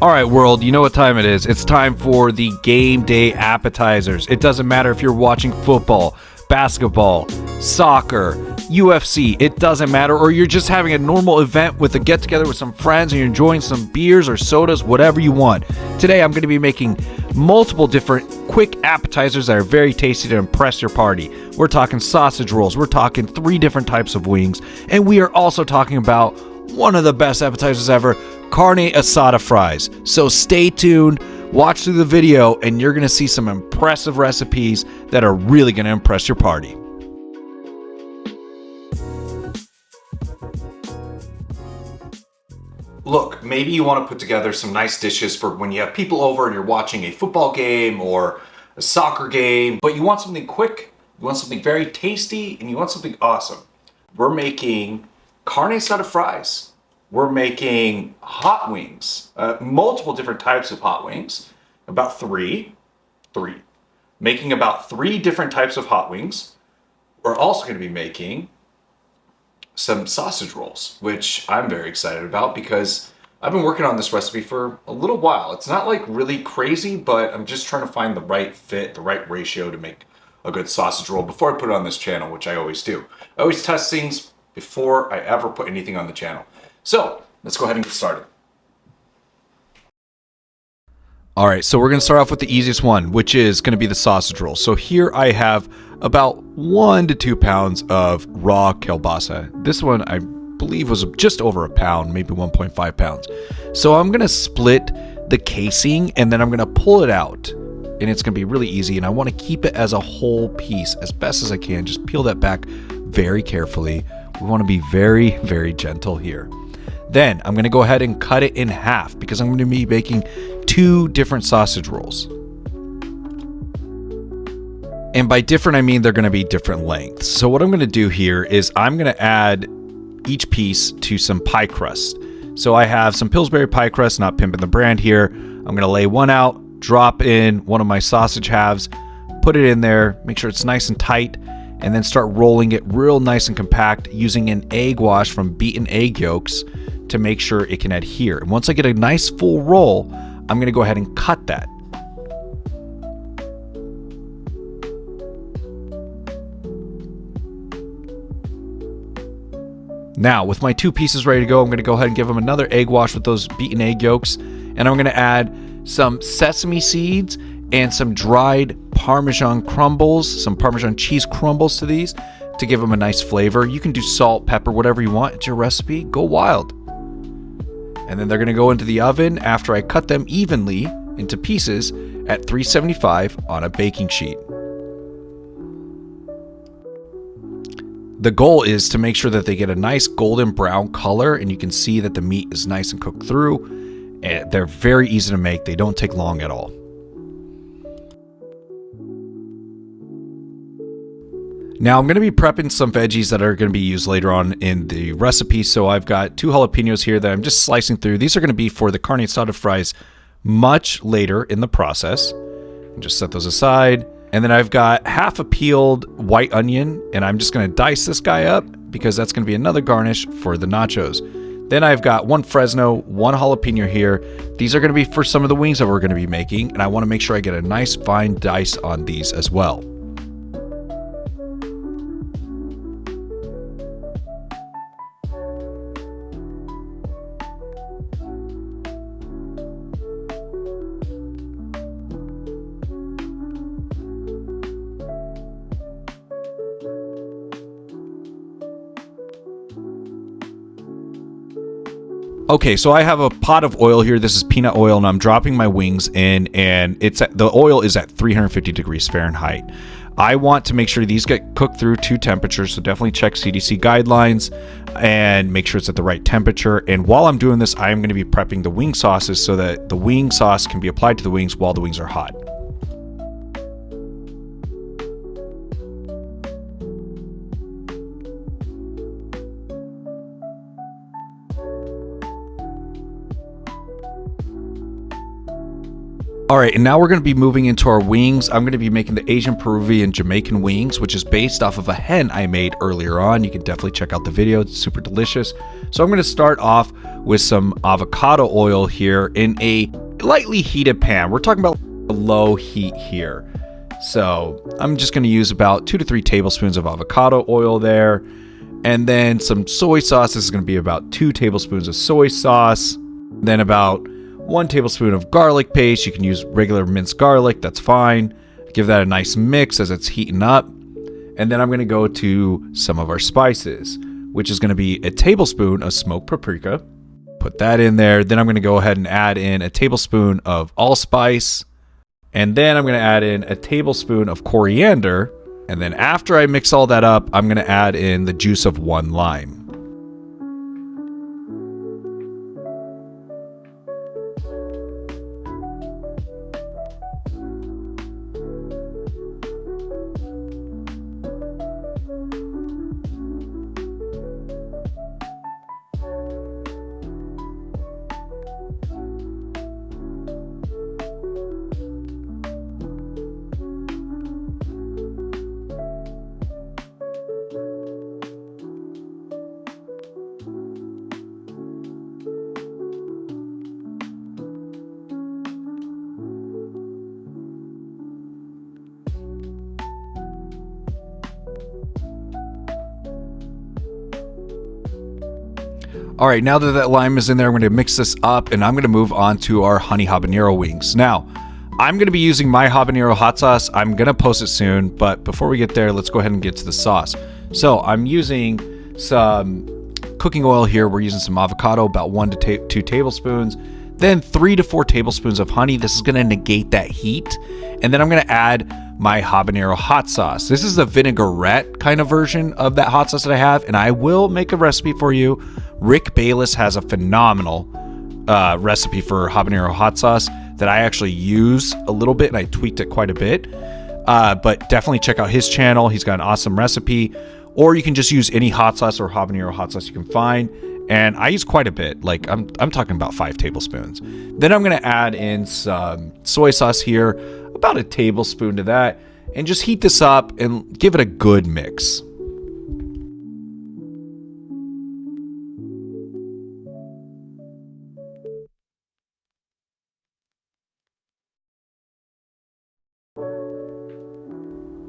All right, world, you know what time it is. It's time for the game day appetizers. It doesn't matter if you're watching football, basketball, soccer, UFC, it doesn't matter, or you're just having a normal event with a get-together with some friends and you're enjoying some beers or sodas, whatever you want. Today, I'm going to be making multiple different quick appetizers that are very tasty to impress your party. We're talking sausage rolls, we're talking 3 different types of wings, and we are also talking about one of the best appetizers ever, Carne SAA Fries. So stay tuned, watch through the video, and you're going to see some impressive recipes that are really going to impress your party. Look, maybe you want to put together some nice dishes for when you have people over and you're watching a football game or a soccer game, but you want something quick, you want something very tasty, and you want something awesome. We're making Carne SAA Fries. We're making HotWings, multiple different types of HotWings, about three. Making about 3 different types of HotWings. We're also going to be making some sausage rolls, which I'm very excited about because I've been working on this recipe for a little while. It's not like really crazy, but I'm just trying to find the right fit, the right ratio to make a good sausage roll before I put it on this channel, which I always do. I always test things before I ever put anything on the channel. So let's go ahead and get started. All right, so we're going to start off with the easiest one, which is going to be the sausage roll. So here I have about 1 to 2 pounds of raw kielbasa. This one I believe was just over a pound, maybe 1.5 pounds. So I'm going to split the casing and then I'm going to pull it out. And it's going to be really easy. And I want to keep it as a whole piece as best as I can. Just peel that back very carefully. We want to be very, very gentle here. Then I'm going to go ahead and cut it in half because I'm going to be making 2 different sausage rolls. And by different, I mean they're going to be different lengths. So what I'm going to do here is I'm going to add each piece to some pie crust. So I have some Pillsbury pie crust, not pimping the brand here. I'm going to lay one out, drop in one of my sausage halves, put it in there, make sure it's nice and tight, and then start rolling it real nice and compact using an egg wash from beaten egg yolks to make sure it can adhere. And once I get a nice full roll, I'm going to go ahead and cut that. Now, with my 2 pieces ready to go, I'm going to go ahead and give them another egg wash with those beaten egg yolks. And I'm going to add some sesame seeds and some dried Parmesan crumbles, some Parmesan cheese crumbles to these to give them a nice flavor. You can do salt, pepper, whatever you want. It's your recipe. Go wild. And then they're going to go into the oven after I cut them evenly into pieces at 375 on a baking sheet. The goal is to make sure that they get a nice golden brown color and you can see that the meat is nice and cooked through. And they're very easy to make. They don't take long at all. Now I'm going to be prepping some veggies that are going to be used later on in the recipe. So I've got 2 jalapenos here that I'm just slicing through. These are going to be for the Carne SAA Fries much later in the process. Just set those aside. And then I've got half a peeled white onion, and I'm just going to dice this guy up because that's going to be another garnish for the nachos. Then I've got 1 Fresno, 1 jalapeno here. These are going to be for some of the wings that we're going to be making, and I want to make sure I get a nice fine dice on these as well. Okay, so I have a pot of oil here. This is peanut oil, and I'm dropping my wings in, and the oil is at 350 degrees Fahrenheit. I want to make sure these get cooked through 2 temperatures, so definitely check CDC guidelines and make sure it's at the right temperature. And while I'm doing this, I'm going to be prepping the wing sauces so that the wing sauce can be applied to the wings while the wings are hot. All right, and now we're going to be moving into our wings. I'm going to be making the Asian-Peruvian-Jamaican wings, which is based off of a hen I made earlier on. You can definitely check out the video. It's super delicious. So I'm going to start off with some avocado oil here in a lightly heated pan. We're talking about low heat here. So I'm just going to use about 2 to 3 tablespoons of avocado oil there. And then some soy sauce. This is going to be about 2 tablespoons of soy sauce. Then about 1 tablespoon of garlic paste. You can use regular minced garlic, that's fine. Give that a nice mix as it's heating up. And then I'm going to go to some of our spices, which is going to be a tablespoon of smoked paprika. Put that in there. Then I'm going to go ahead and add in a tablespoon of allspice. And then I'm going to add in a tablespoon of coriander. And then after I mix all that up, I'm going to add in the juice of 1 lime. All right, now that that lime is in there, I'm going to mix this up and I'm going to move on to our honey habanero wings. Now, I'm going to be using my habanero hot sauce. I'm going to post it soon, but before we get there, let's go ahead and get to the sauce. So I'm using some cooking oil here. We're using some avocado, about 1 to 2 tablespoons. Then 3 to 4 tablespoons of honey. This is going to negate that heat. And then I'm going to add my habanero hot sauce. This is the vinaigrette kind of version of that hot sauce that I have, and I will make a recipe for you. Rick Bayless has a phenomenal recipe for habanero hot sauce that I actually use a little bit, and I tweaked it quite a bit. But definitely check out his channel. He's got an awesome recipe. Or you can just use any hot sauce or habanero hot sauce you can find. And I use quite a bit. Like I'm talking about 5 tablespoons. Then I'm going to add in some soy sauce here, about a tablespoon to that, and just heat this up and give it a good mix.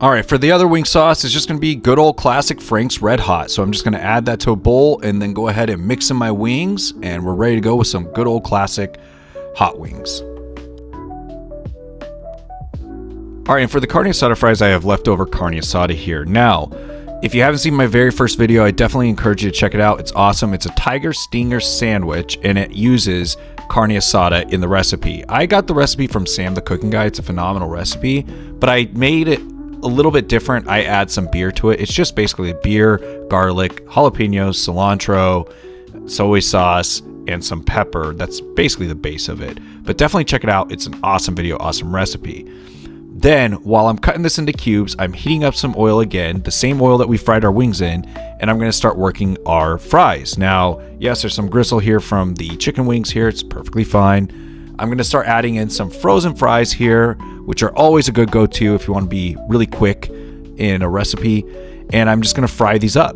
All right, for the other wing sauce, it's just going to be good old classic Frank's Red Hot. So I'm just going to add that to a bowl and then go ahead and mix in my wings, and we're ready to go with some good old classic hot wings. All right, and for the Carne SAA Fries, I have leftover Carne asada here. Now, if you haven't seen my very first video, I definitely encourage you to check it out. It's awesome. It's a tiger stinger sandwich, and it uses Carne asada in the recipe. I got the recipe from Sam the Cooking Guy. It's a phenomenal recipe, but I made it a little bit different. I add some beer to it. It's just basically beer, garlic, jalapenos, cilantro, soy sauce, and some pepper. That's basically the base of it. But definitely check it out. It's an awesome video, awesome recipe. Then, while I'm cutting this into cubes, I'm heating up some oil again, the same oil that we fried our wings in, and I'm going to start working our fries. Now, yes, there's some gristle here from the chicken wings here. It's perfectly fine. I'm going to start adding in some frozen fries here, which are always a good go-to if you want to be really quick in a recipe. And I'm just going to fry these up.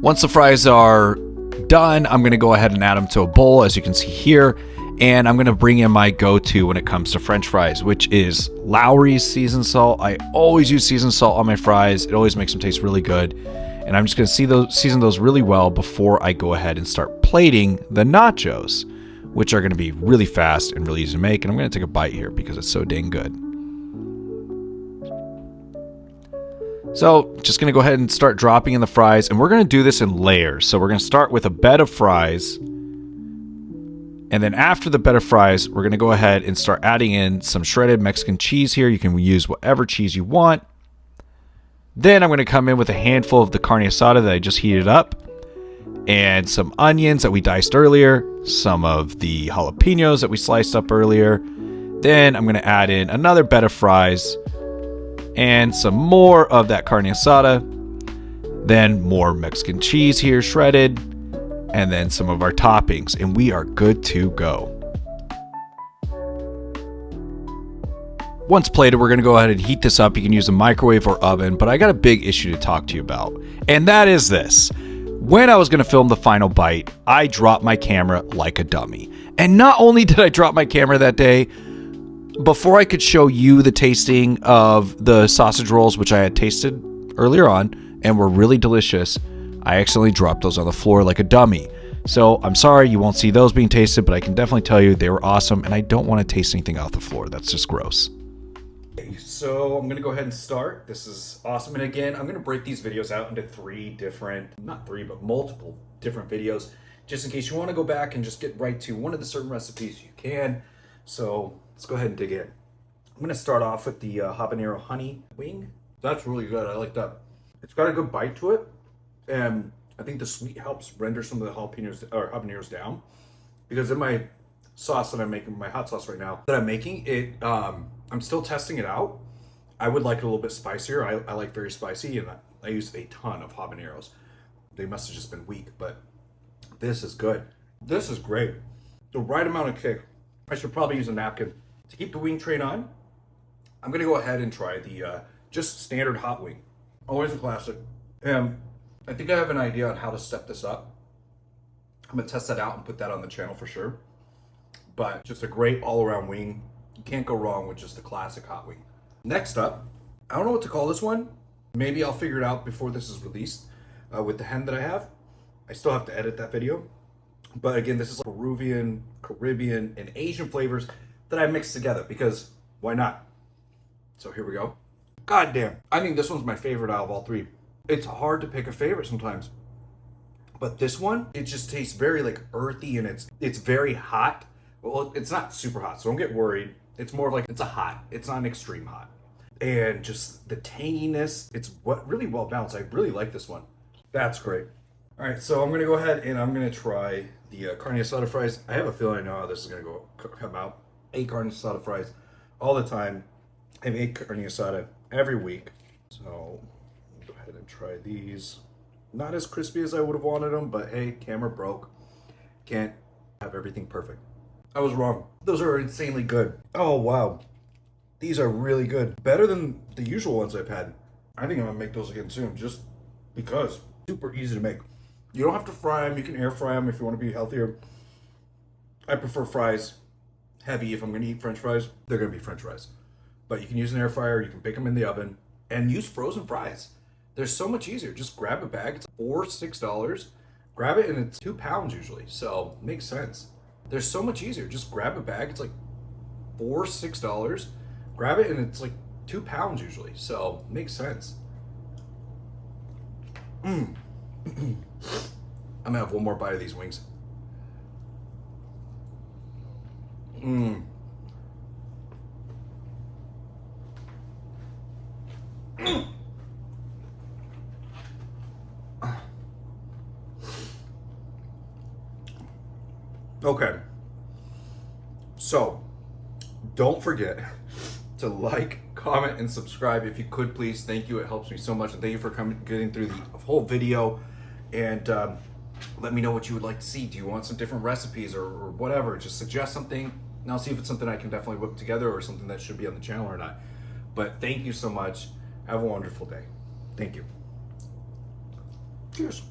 Once the fries are done, I'm going to go ahead and add them to a bowl, as you can see here. And I'm going to bring in my go-to when it comes to French fries, which is Lowry's seasoned salt. I always use seasoned salt on my fries. It always makes them taste really good. And I'm just going to season those really well before I go ahead and start plating the nachos, which are going to be really fast and really easy to make. And I'm going to take a bite here because it's so dang good. So just going to go ahead and start dropping in the fries. And we're going to do this in layers. So we're going to start with a bed of fries. And then after the bed of fries, we're going to go ahead and start adding in some shredded Mexican cheese here. You can use whatever cheese you want. Then I'm going to come in with a handful of the carne asada that I just heated up. And some onions that we diced earlier. Some of the jalapenos that we sliced up earlier. Then I'm going to add in another bed of fries. and some more of that carne asada, then more Mexican cheese here shredded, and then some of our toppings, and we are good to go. Once plated, we're going to go ahead and heat this up. You can use a microwave or oven, but I got a big issue to talk to you about, and that is this. When I was going to film the final bite, I dropped my camera like a dummy. And not only did I drop my camera that day, before I could show you the tasting of the sausage rolls, which I had tasted earlier on and were really delicious, I accidentally dropped those on the floor like a dummy. So I'm sorry you won't see those being tasted, but I can definitely tell you they were awesome, and I don't want to taste anything off the floor. That's just gross. So I'm going to go ahead and start. This is awesome. And again, I'm going to break these videos out into multiple different videos, just in case you want to go back and just get right to one of the certain recipes you can. So let's go ahead and dig in. I'm going to start off with the Habanero Honey wing. That's really good. I like that. It's got a good bite to it. And I think the sweet helps render some of the habaneros down. Because in my sauce that I'm making, my hot sauce right now that I'm making, I'm still testing it out. I would like it a little bit spicier. I like very spicy, and I use a ton of habaneros. They must have just been weak, but this is good. This is great. The right amount of kick. I should probably use a napkin. To keep the wing train on, I'm gonna go ahead and try the just standard hot wing. Always a classic. And I think I have an idea on how to step this up. I'm gonna test that out and put that on the channel for sure. But just a great all-around wing. You can't go wrong with just the classic hot wing. Next up, I don't know what to call this one. Maybe I'll figure it out before this is released with the hen that I have. I still have to edit that video. But again, this is like Peruvian, Caribbean, and Asian flavors that I mixed together because why not? So here we go. God damn. I think this one's my favorite out of all three. It's hard to pick a favorite sometimes. But this one, it just tastes very like earthy, and it's very hot. Well, it's not super hot, so don't get worried. It's more of like, it's a hot. It's not an extreme hot. And just the tanginess, it's really well balanced. I really like this one. That's great. All right, so I'm gonna go ahead and I'm gonna try the carne asada fries. I have a feeling I know how this is gonna come out. I eat carne asada fries all the time. I make carne asada every week. So I'll go ahead and try these. Not as crispy as I would have wanted them, but hey, camera broke. Can't have everything perfect. I was wrong. Those are insanely good. Oh, wow. These are really good. Better than the usual ones I've had. I think I'm gonna make those again soon, just because. Super easy to make. You don't have to fry them. You can air fry them if you want to be healthier. I prefer fries heavy. If I'm gonna eat French fries, they're gonna be French fries. But you can use an air fryer, you can bake them in the oven, and use frozen fries. They're so much easier. Just grab a bag. It's $6. Grab it, and it's 2 pounds usually, so makes sense. They're so much easier. Just grab a bag. It's like $6. Grab it, and it's like 2 pounds usually, so makes sense. I'm gonna have one more bite of these wings. Okay, so don't forget to like, comment, and subscribe if you could, please. Thank you. It helps me so much, and thank you for getting through the whole video. And let me know what you would like to see. Do you want some different recipes or whatever? Just suggest something, and I'll see if it's something I can definitely whip together or something that should be on the channel or not. But thank you so much. Have a wonderful day. Thank you. Cheers.